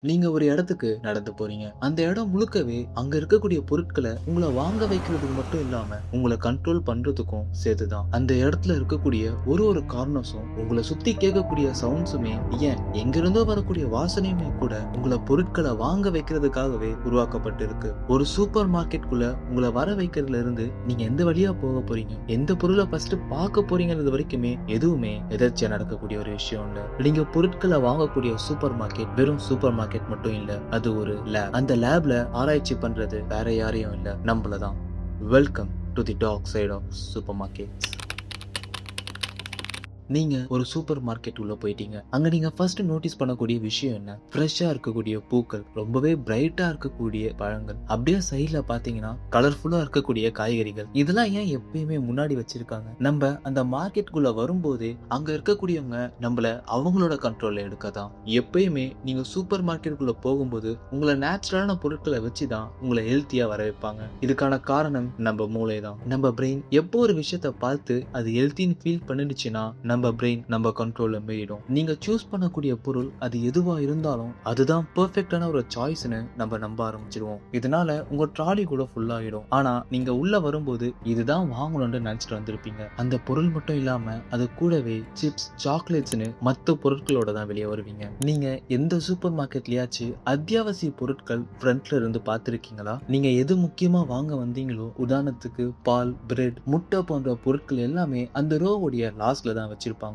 நீங்க ஒரு இடத்துக்கு நடந்து போறீங்க. அந்த இடம் முழுக்கவே அங்க இருக்கக்கூடிய பொருட்கள உங்கள வாங்க வைக்கிறதுக்கு மட்டும் இல்லாம, உங்கள கண்ட்ரோல் பண்றதுக்கும் சேர்த்துதான். அந்த இடத்துல இருக்கக்கூடிய ஒரு கார்னர்ஸும், உங்கள சுத்தி கேட்கக்கூடிய சவுண்ட்ஸுமே, ஏன் எங்கிருந்தோ வரக்கூடிய வாசனையுமே கூட உங்கள பொருட்கள வாங்க வைக்கிறதுக்காகவே உருவாக்கப்பட்டிருக்கு. ஒரு சூப்பர் மார்க்கெட்குள்ள உங்கள வர வைக்கிறதுல இருந்து நீங்க எந்த வழியா போக போறீங்க, எந்த பொருளை ஃபர்ஸ்ட் பார்க்க போறீங்கிறது வரைக்குமே எதுவுமே எதர்ச்சியா நடக்கக்கூடிய ஒரு விஷயம் இல்ல. நீங்க பொருட்களை வாங்கக்கூடிய சூப்பர் மார்க்கெட் வெறும் சூப்பர் மார்க்கெட் மட்டும் இல்ல, அது ஒரு லேப். அந்த லேப்ல ஆராய்ச்சி பண்றது வேற யாரையும் இல்ல, நம்மளதான். Welcome to the dark side of supermarket. நீங்க ஒரு சூப்பர் மார்க்கெட் உள்ள போயிட்டீங்க. அங்க நீங்க ஃபர்ஸ்ட் நோட்டீஸ் பண்ணக்கூடிய விஷயம் என்ன? ஃப்ரெஷ்ஷா இருக்கக்கூடிய பூக்கள், ரொம்பவே பிரைட்டா இருக்கக்கூடிய பழங்கள், அப்படியே சைட்ல பாத்தீங்கன்னா கலர்ஃபுல்லா இருக்கக்கூடிய காய்கறிகள். இதெல்லாம் ஏன் எப்பயுமே முன்னாடி வச்சிருக்காங்க? நம்ம அந்த மார்க்கெட்டுக்குள்ள வரும்போதே அங்க இருக்கக்கூடியவங்க நம்மள அவங்களோட கண்ட்ரோல்ல எடுக்கதான். எப்பயுமே நீங்க சூப்பர் மார்க்கெட்டுக்குள்ள போகும்போது உங்களை நேச்சுரலான பொருட்களை வச்சுதான் உங்களை ஹெல்த்தியா வர வைப்பாங்க. இதுக்கான காரணம் நம்ம மூளை தான். நம்ம பிரெயின் எப்போ ஒரு விஷயத்த பார்த்து அது ஹெல்த்தின்னு ஃபீல் பண்ணிடுச்சுன்னா நம்ம பிரெயின் நம்ம கண்ட்ரோல்ல மீறிடும். நீங்க சூஸ் பண்ணக்கூடிய பொருள் அது எதுவா இருந்தாலும் அதுதான் பெர்ஃபெக்ட்டான ஒரு சாய்ஸ்னு நம்ம நம்ப ஆரம்பிச்சிடுவோம். இதனால உங்க ட்ராலி கூட ஃபுல் ஆயிடும். ஆனா நீங்க உள்ள வரும்போது இதுதான் வாங்கணும்னு நினைச்சிட்டு வந்திருப்பீங்க. அந்த பொருள் மட்டும் இல்லாம அது கூடவே சிப்ஸ், சாக்லேட்ஸ்னு மற்ற பொருட்களோட தான் வெளியே வருவீங்க. நீங்க எந்த சூப்பர் மார்க்கெட்லயாச்சும் அத்தியாவசிய பொருட்கள் ஃப்ரண்ட்ல இருந்து பார்த்திருக்கீங்களா? நீங்க எது முக்கியமா வாங்க வந்தீங்களோ, உதாரணத்துக்கு பால், பிரெட், முட்டை போன்ற பொருட்கள் எல்லாமே அந்த ரோவுடைய லாஸ்ட்ல தான் வச்சிருப்பாங்க.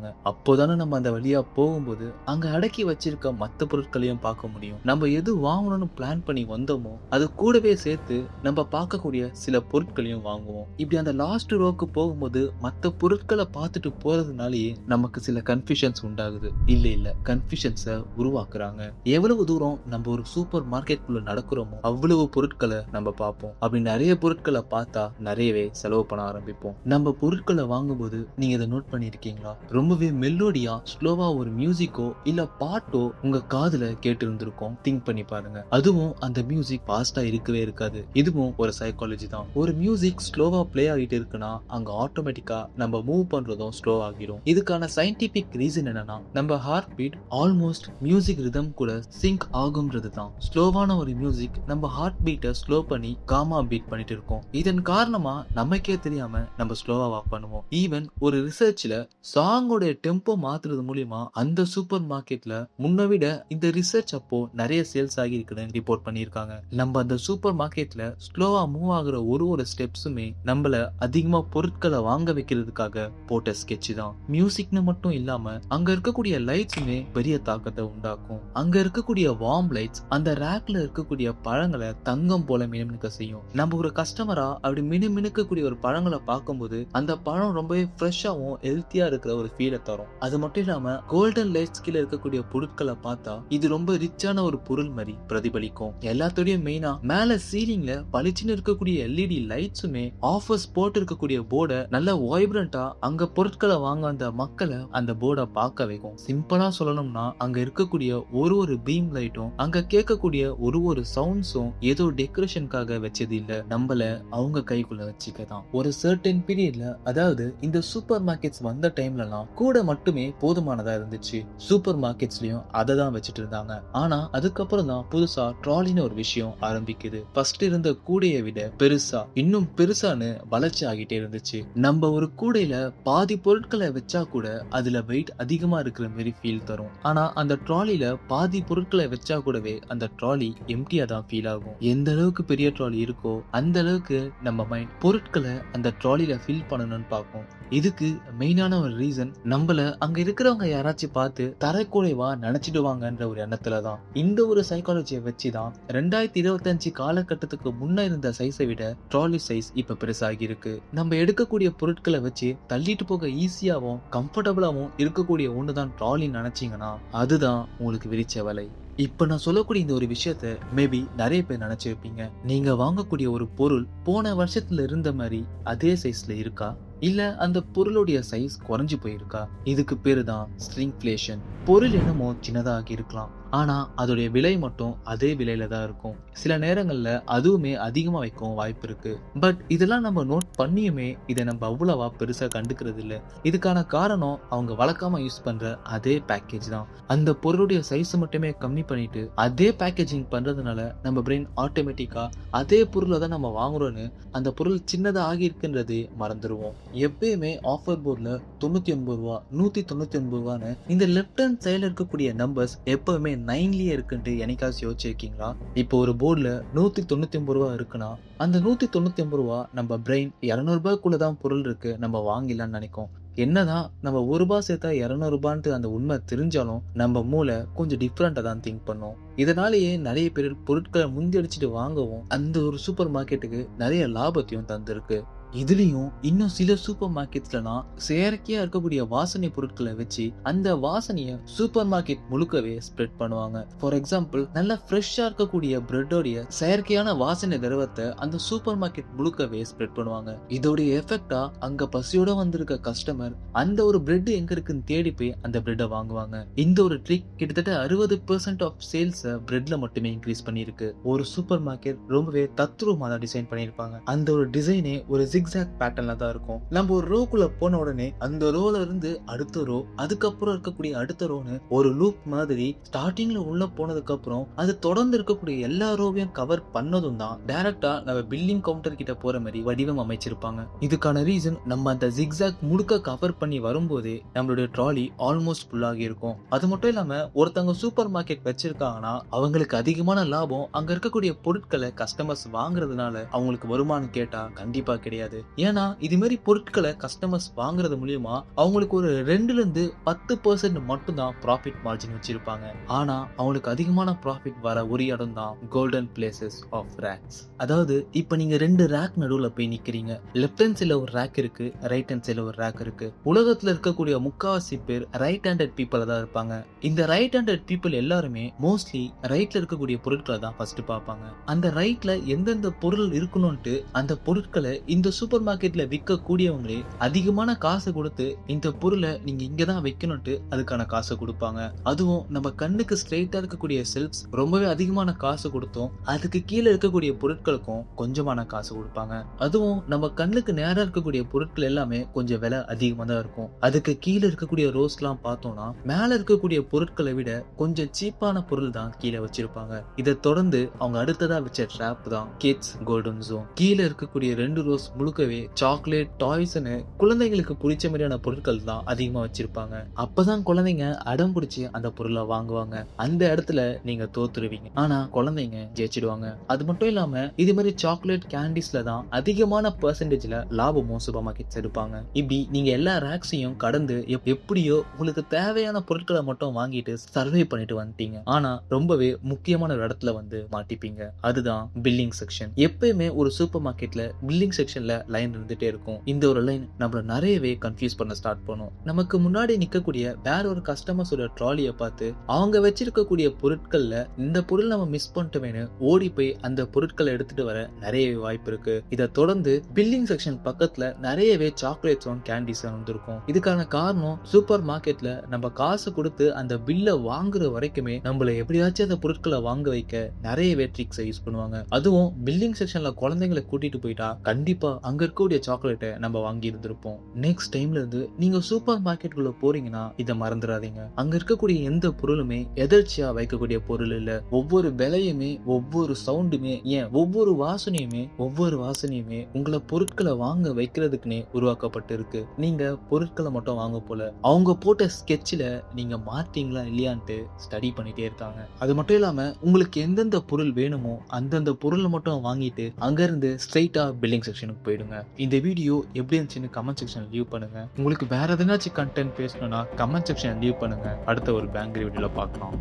அப்போதானே நம்ம அந்த வழியா போகும்போது அங்க அடக்கி வச்சிருக்க மத்த பொருட்களையும் பார்க்க முடியும். நம்ம எது வாங்கணும்னு பிளான் பண்ணி வந்தோமோ அது கூடவே சேர்த்து நம்ம பார்க்கக்கூடிய சில பொருட்களையும் வாங்குவோம். இப்படி அந்த லாஸ்ட் ரோக்கு போகும்போது மத்த பொருட்களை பார்த்துட்டு போறதுனாலேயே நமக்கு சில கன்ஃபியூஷன்ஸ் உண்டாகுது. இல்ல கன்ஃபியூஷன்ஸை உருவாக்குறாங்க. எவ்வளவு தூரம் நம்ம ஒரு சூப்பர் மார்க்கெட்டுக்குள்ள நடக்கிறோமோ அவ்வளவு பொருட்களை நம்ம பார்ப்போம். அப்படி நிறைய பொருட்களை பார்த்தா நிறையவே செலவு பண்ண ஆரம்பிப்போம். நம்ம பொருட்களை வாங்கும்போது நீங்க இதை நோட் பண்ணிருக்கீங்களா? ரொம்பவே மெலோடியா ஸ்லோவா ஒரு மியூசிக்கோ இல்ல பாட்டோ உங்க காதுல கேட்டு இருந்திருக்கும். திங்க் பண்ணி பாருங்க. அதுவும் அந்த மியூசிக் ஃபாஸ்டா இருக்கவே இருக்காது. இதுவும் ஒரு சைக்காலஜி தான். ஒரு மியூசிக் ஸ்லோவா பிளே ஆகிட்டு இருக்குன்னா அங்க ஆட்டோமேட்டிக்கா நம்ம மூவ் பண்றதும் ஸ்லோ ஆகிடும். இதுக்கான சயின்டிபிக் ரீசன் என்னன்னா, நம்ம heart beat almost music rhythm கூட சிங்க் ஆகும்ன்றது தான். ஸ்லோவான ஒரு மியூசிக் நம்ம ஹார்ட் பீட்டை ஸ்லோ பண்ணி காமா பீட் பண்ணிட்டு இருக்கோம். இதன் காரணமா நமக்கே தெரியாம நம்ம ஸ்லோவா வாக் பண்ணுவோம். ஈவன் ஒரு ரிசர்ச்ல சாங்கோட டெம்போ மாத்துறது மூலியமா அந்த சூப்பர் மார்க்கெட்ல முன்ன விட இந்த ரிசர்ச் அப்போ நிறைய சேல்ஸ் ஆகி இருக்குன்னு ரிப்போர்ட் பண்ணிருக்காங்க. நம்ம அந்த சூப்பர் மார்க்கெட்ல ஸ்லோவா மூவ் ஆகுற ஒரு ஸ்டெப்ஸுமே நம்மள அதிகமா பொருட்களை வாங்க வைக்கிறதுக்காக போட்ட ஸ்கெட்ச் தான். மியூசிக்னு மட்டும் இல்லாம அங்க இருக்கக்கூடிய லைட்ஸுமே பெரிய தாக்கத்தை உண்டாக்கும். அங்க இருக்கக்கூடிய வார்ம் லைட்ஸ் அந்த ரேக்ல இருக்கக்கூடிய பழங்களை தங்கம் போல மினுமினுக்க செய்யும். நம்ம ஒரு கஸ்டமரா அப்படி மினுமினுக்கக்கூடிய ஒரு பழங்களை பார்க்கும்போது அந்த பழம் ரொம்பவே ஃப்ரெஷ்ஷாவும் ஹெல்த்தியா இருக்கிற ஒரு ஃபீலை தரும். அது மட்டும் இல்லாம கோல்டன் லைட்ஸ் கீழ இருக்கக்கூடிய பொருட்களை பார்த்தா இது ரொம்ப ரிச்சான ஒரு பொருள் மாதிரி பிரதிபலிக்கும். எல்லாத்தோடய மெயினா மேல சீலிங்ல பளிச்சுன்னு இருக்கக்கூடிய எல்இடி லைட்ஸுமே ஆஃபர்ஸ் போட்டு இருக்கக்கூடிய போர்டை நல்ல வைப்ரண்டா அங்க பொருட்களை வாங்க அந்த மக்களை அந்த போர்டை பார்க்க வைக்கும். சிம்பிளா சொல்லணும்னா அங்க இருக்கக்கூடிய ஒரு பீம் லைட்டும் அங்க கேட்கக்கூடிய ஒரு சவுண்ட்ஸும் ஏதோ டெக்கரேஷனுக்காக வச்சது இல்ல, நம்மள அவங்க கைக்குள்ள வச்சுக்கதான். ஒரு சர்டன் பீரியட்ல, அதாவது இந்த சூப்பர் மார்க்கெட்ஸ் வந்த டைம்லலாம் கூட மட்டுமே போதுமானதா இருந்துச்சு. சூப்பர் மார்க்கெட்ஸ்லயும் அதை தான் வச்சுட்டு இருந்தாங்க. ஆனா அதுக்கப்புறம் தான் புதுசா ட்ராலின்னு ஒரு விஷயம் ஆரம்பிக்குது. ஃபர்ஸ்ட் இருந்த கூடையை விட பெருசா, இன்னும் பெருசான்னு வளர்ச்சி ஆகிட்டே இருந்துச்சு. நம்ம ஒரு கூடையில பாதி பொருட்களை வச்சா கூட அதுல வெயிட் அதிகமா இருக்கிற மாதிரி ஃபீல் தரும். ஆனா அந்த ட்ராலில பாதி பொருட்களை வச்சா கூடவே அந்த ட்ராலி எம்டியா தான் ஃபீல் ஆகும். எந்த அளவுக்கு பெரிய ட்ராலி இருக்கோ அந்த அளவுக்கு நம்ம மைண்ட் பொருட்களை அந்த ட்ராலில ஃபில் பண்ணணும்னு பார்க்கும். இதுக்கு மெயினான ஒரு ரீசன், நம்மள அங்க இருக்கிறவங்க யாராச்சும் பார்த்து தரக்குறைவா நினைச்சிடுவாங்கன்ற ஒரு எண்ணத்துல தான். இந்த ஒரு சைக்காலஜியை வச்சுதான் 2025 காலகட்டத்துக்கு முன்ன இருந்த சைஸை விட ட்ராலி சைஸ் இப்ப பெருசாகி இருக்கு. நம்ம எடுக்கக்கூடிய பொருட்களை வச்சு தள்ளிட்டு போக ஈஸியாவும் கம்ஃபர்டபுளாவும் இருக்கக்கூடிய ஒண்ணுதான் ட்ராலி நினைச்சீங்கன்னா அதுதான் உங்களுக்கு விரிச்ச வலை. இப்ப நான் சொல்லக்கூடிய இந்த ஒரு விஷயத்த மேபி நிறைய பேர் நினைச்சிருப்பீங்க. நீங்க வாங்கக்கூடிய ஒரு பொருள் போன வருஷத்துல இருந்த மாதிரி அதே சைஸ்ல இருக்கா, இல்ல அந்த பொருளுடைய சைஸ் குறைஞ்சு போயிருக்கா? இதுக்கு பேரு தான் ஸ்ட்ரிங்ஃப்ளேஷன். பொருள் என்னமோ சின்னதாக இருக்கலாம், ஆனா அதோடைய விலை மட்டும் அதே விலையில தான் இருக்கும். சில நேரங்கள்ல அதுவுமே அதிகமா வைக்கவும் வாய்ப்பு இருக்கு. பட் இதெல்லாம் நம்ம நோட் பண்ணியுமே இதை நம்ம அவ்வளவா பெருசா கண்டுக்கிறது இல்ல. இதுக்கான காரணம் அவங்க வழக்கமா யூஸ் பண்ற அதே பேக்கேஜ் தான். அந்த பொருளுடைய சைஸ் மட்டுமே கம்மி பண்ணிட்டு அதே பேக்கேஜிங் பண்றதுனால நம்ம பிரெயின் ஆட்டோமேட்டிக்கா அதே பொருளை தான் நம்ம வாங்குறோம்னு அந்த பொருள் சின்னதா ஆகியிருக்குன்றதே மறந்துடுவோம். எப்பயுமே ஆஃபர் போர்டில் 99 ரூபா 199 ரூபான்னு இந்த லெஃப்ட் ஹேண்ட் சைடில் இருக்கக்கூடிய நம்பர்ஸ் எப்பவுமே 9லயே இருக்குன்ட்டு என்னைக்காச்சும் யோசிச்சிருக்கீங்களா? இப்போ ஒரு போர்டில் 199 ரூபா இருக்குன்னா அந்த 199 ரூபா நம்ம பிரெயின் 200 ரூபாய்க்குள்ள தான் பொருள் இருக்கு நம்ம வாங்கிடலாம்னு நினைக்கும். என்னதான் நம்ம ₹1 சேர்த்தா 200 ரூபான்ட்டு அந்த உண்மை தெரிஞ்சாலும் நம்ம மூளை கொஞ்சம் டிஃப்ரெண்டா தான் திங்க் பண்ணும். இதனாலேயே நிறைய பேர் பொருட்களை முந்தியடிச்சிட்டு வாங்கவும் அந்த ஒரு சூப்பர் மார்க்கெட்டுக்கு நிறைய லாபத்தையும் தந்திருக்கு. இதுலயும் இன்னும் சில சூப்பர் மார்க்கெட்ஸ்லாம் செயற்கையா இருக்கக்கூடிய வாசனை பொருட்களை வச்சு அந்த வாசனைய சூப்பர் மார்க்கெட் முழுக்கவே ஸ்ப்ரெட் பண்ணுவாங்க. ஃபார் எக்ஸாம்பிள், நல்லா ஃப்ரெஷ்ஷா இருக்கக்கூடிய பிரெட்டோடைய செயற்கையான வாசனை திரவத்தை அந்த சூப்பர் மார்க்கெட் முழுக்கவே ஸ்ப்ரெட் பண்ணுவாங்க. இதோடைய எஃபெக்டா அங்க பசியோட வந்திருக்க கஸ்டமர் அந்த ஒரு பிரெட் எங்க இருக்குன்னு தேடி போய் அந்த பிரெட்டை வாங்குவாங்க. இந்த ஒரு ட்ரிக் கிட்டத்தட்ட 60% ஆஃப் சேல்ஸ் பிரெட்ல மட்டுமே இன்க்ரீஸ் பண்ணிருக்கு. ஒரு சூப்பர் மார்க்கெட் ரொம்பவே தத்ரூபமா தான் டிசைன் பண்ணிருப்பாங்க. அந்த ஒரு டிசைனே ஒரு zigzag பேட்டர்ன்ல தான் இருக்கும். நம்ம ஒரு ரோக்குள்ள போன உடனே அந்த ரோல இருந்து அடுத்த ரோ, அதுக்கப்புறம் இருக்கக்கூடிய அடுத்த ரோன்னு ஒரு லூப் மாதிரி ஸ்டார்டிங்ல உள்ள போனதுக்கு அப்புறம் அது தொடர்ந்து இருக்கக்கூடிய எல்லா ரோவையும் கவர் பண்ணதும் தான் டைரக்டா நம்ம பில்லிங் கவுண்டர் கிட்ட போற மாதிரி வடிவம் அமைச்சிருப்பாங்க. இதுக்கான ரீசன் நம்ம அந்த zigzag முழுக்க கவர் பண்ணி வரும்போதே நம்மளுடைய ட்ராலி ஆல்மோஸ்ட் ஃபுல் ஆகி இருக்கும். அது மட்டும் இல்லாம ஒருத்தவங்க சூப்பர் மார்க்கெட் வச்சிருக்காங்கன்னா அவங்களுக்கு அதிகமான லாபம் அங்க இருக்கக்கூடிய பொருட்களை கஸ்டமர்ஸ் வாங்குறதுனால அவங்களுக்கு வருமானம் கேட்டா கண்டிப்பா கிடையாது. ஏன்னா இது மாதிரி பொருட்களை கஸ்டமர்ஸ் வாங்குறது மூலியமா அவங்களுக்கு ஒரு 2ல இருந்து 10% மட்டும் தான் ப்ராஃபிட் மார்ஜின் வச்சிருப்பாங்க. ஆனா அவங்களுக்கு அதிகமான ப்ராஃபிட் வர ஒரு இடம் தான் கோல்டன் பிளேசஸ் ஆஃப் ரேக்ஸ். அதாவது இப்ப நீங்க 2 ரேக் நடுவுல போய் நிக்கிறீங்க. லெஃப்ட் ஹேண்ட் சைடுல ஒரு ரேக் இருக்கு, ரைட் ஹேண்ட் சைடுல ஒரு ரேக் இருக்கு. உலகத்துல இருக்கக்கூடிய முக்காவாசி பேர் ரைட் ஹேண்டட் பீப்புள் தான் இருப்பாங்க. இந்த ரைட் ஹேண்டட் பீப்புள் எல்லாருமே மோஸ்ட்லி ரைட்ல இருக்கக்கூடிய பொருட்களை தான் ஃபர்ஸ்ட் பார்ப்பாங்க. அந்த ரைட்ல எந்தெந்த பொருள் இருக்கணும்ட்டு அந்த பொருட்களை இந்த சூப்பர் மார்க்கெட்ல விற்க கூடியவங்களே அதிகமான காசு கொடுத்து இந்த பொருளை நீங்க இங்கதான் வைக்கணும்ட்டு அதுக்கான காசை கொடுப்பாங்க. அதுவும் நம்ம கண்ணுக்கு ஸ்ட்ரெயிட்டா இருக்கக்கூடிய செல்ஃப்ஸ் ரொம்பவே அதிகமான காசு கொடுத்தோம், அதுக்கு கீழே இருக்கக்கூடிய பொருட்களுக்கும் கொஞ்சமான காசு கொடுப்பாங்க. அதுவும் நம்ம கண்ணுக்கு நேரா இருக்கக்கூடிய பொருட்கள் எல்லாமே கொஞ்சம் விலை அதிகமா தான் இருக்கும். அதுக்கு கீழே இருக்கக்கூடிய ரோஸ் எல்லாம் பார்த்தோம்னா மேல இருக்கக்கூடிய பொருட்களை விட கொஞ்சம் சீப்பான பொருள் தான் கீழே வச்சிருப்பாங்க. இதை தொடர்ந்து அவங்க அடுத்ததா வச்ச ட்ராப் தான் கிட்ஸ் கோல்டன் ஜோன். கீழே இருக்கக்கூடிய 2 ரோஸ் முழுக்கவே சாக்லேட், டாய்ஸ்னு குழந்தைங்களுக்கு பிடிச்ச மாதிரியான பொருட்கள் தான் அதிகமா வச்சிருப்பாங்க. அப்பதான் குழந்தைங்க அடம் பிடிச்சி அந்த பொருளை வாங்குவாங்க. அந்த இடத்துல நீங்க தோத்துருவீங்க, ஆனா குழந்தைங்க ஜெயிச்சிடுவாங்க. அது மட்டும் இல்லாம இது மாதிரி சாக்லேட் கேண்டிஸ்ல தான் அதிகமான பெர்சன்டேஜ்ல லாபமும் சூப்பர் மார்க்கெட்ஸ் எடுப்பாங்க. இப்படி நீங்க எல்லா ரேக்ஸையும் கடந்து எப்படியோ உங்களுக்கு தேவையான பொருட்களை மட்டும் வாங்கிட்டு சர்வே பண்ணிட்டு வந்துட்டீங்க. ஆனா ரொம்பவே முக்கியமான ஒரு இடத்துல வந்து மாட்டிப்பீங்க. அதுதான் பில்லிங் செக்ஷன். எப்பயுமே ஒரு சூப்பர் மார்க்கெட்ல பில்லிங் செக்ஷன்ல லைன் இருந்துட்டே இருக்கும். இந்த ஒரு லைன் நம்மள நிறையவே கன்ஃபியூஸ் பண்ண ஸ்டார்ட் பண்ணும். நமக்கு முன்னாடி நிக்கக்கூடிய வேற ஒரு கஸ்டமர்ஸோட ட்ராலியை பார்த்து அவங்க வச்சிருக்கக்கூடிய பொருட்கள்ல இந்த பொருள் நம்ம மிஸ் பண்ணிட்டோமேனு ஓடி போய் அந்த பொருட்களை எடுத்துட்டு வர நிறைய வாய்ப்பு இருக்கு. இதை தொடர்ந்து பில்லிங் செக்ஷன் பக்கத்துல நிறையவே சாக்லேட்ஸும் கேண்டிஸும் வந்திருக்கும். இதுக்கான காரணம் சூப்பர் மார்க்கெட்ல நம்ம காசு கொடுத்து அந்த பில்லை வாங்குற வரைக்குமே நம்மள எப்படியாச்சும் அந்த பொருட்களை வாங்க வைக்க நிறையவே ட்ரிக்ஸை யூஸ் பண்ணுவாங்க. அதுவும் பில்லிங் செக்ஷன்ல குழந்தைங்களை கூட்டிட்டு போயிட்டா கண்டிப்பா அங்க இருக்கக்கூடிய சாக்லேட்டை நம்ம வாங்கி இருந்திருப்போம். நெக்ஸ்ட் டைம்ல இருந்து நீங்க சூப்பர் மார்க்கெட்டுக்குள்ள போறீங்கன்னா இதை மறந்துடாதீங்க. அங்க இருக்கக்கூடிய எந்த பொருளுமே எதர்ச்சியா வைக்கக்கூடிய பொருள் இல்ல. ஒவ்வொரு விலையுமே, ஒவ்வொரு சவுண்டுமே, ஏன் ஒவ்வொரு வாசனையுமே உங்களை பொருட்களை வாங்க வைக்கிறதுக்குன்னே உருவாக்கப்பட்டு இருக்கு. நீங்க பொருட்களை மட்டும் வாங்க போல அவங்க போட்ட ஸ்கெட்ச்ல நீங்க மாட்டீங்களா இல்லையான்ட்டு ஸ்டடி பண்ணிட்டே இருக்காங்க. அது மட்டும் இல்லாம உங்களுக்கு எந்தெந்த பொருள் வேணுமோ அந்தந்த பொருளை மட்டும் வாங்கிட்டு அங்க இருந்து ஸ்ட்ரெயிட்டா பில்லிங் செக்ஷனுக்கு போயிடுங்க. இந்த வீடியோ எப்படி இருந்துச்சுன்னு கமெண்ட் செக்ஷன் லீவ் பண்ணுங்க. உங்களுக்கு வேற எதனாச்சும் கண்டென்ட் பேசணும்னா கமெண்ட் செக்ஷன் லீவ் பண்ணுங்க. அடுத்த ஒரு பேங்க் வீடியோல பார்க்கலாம்.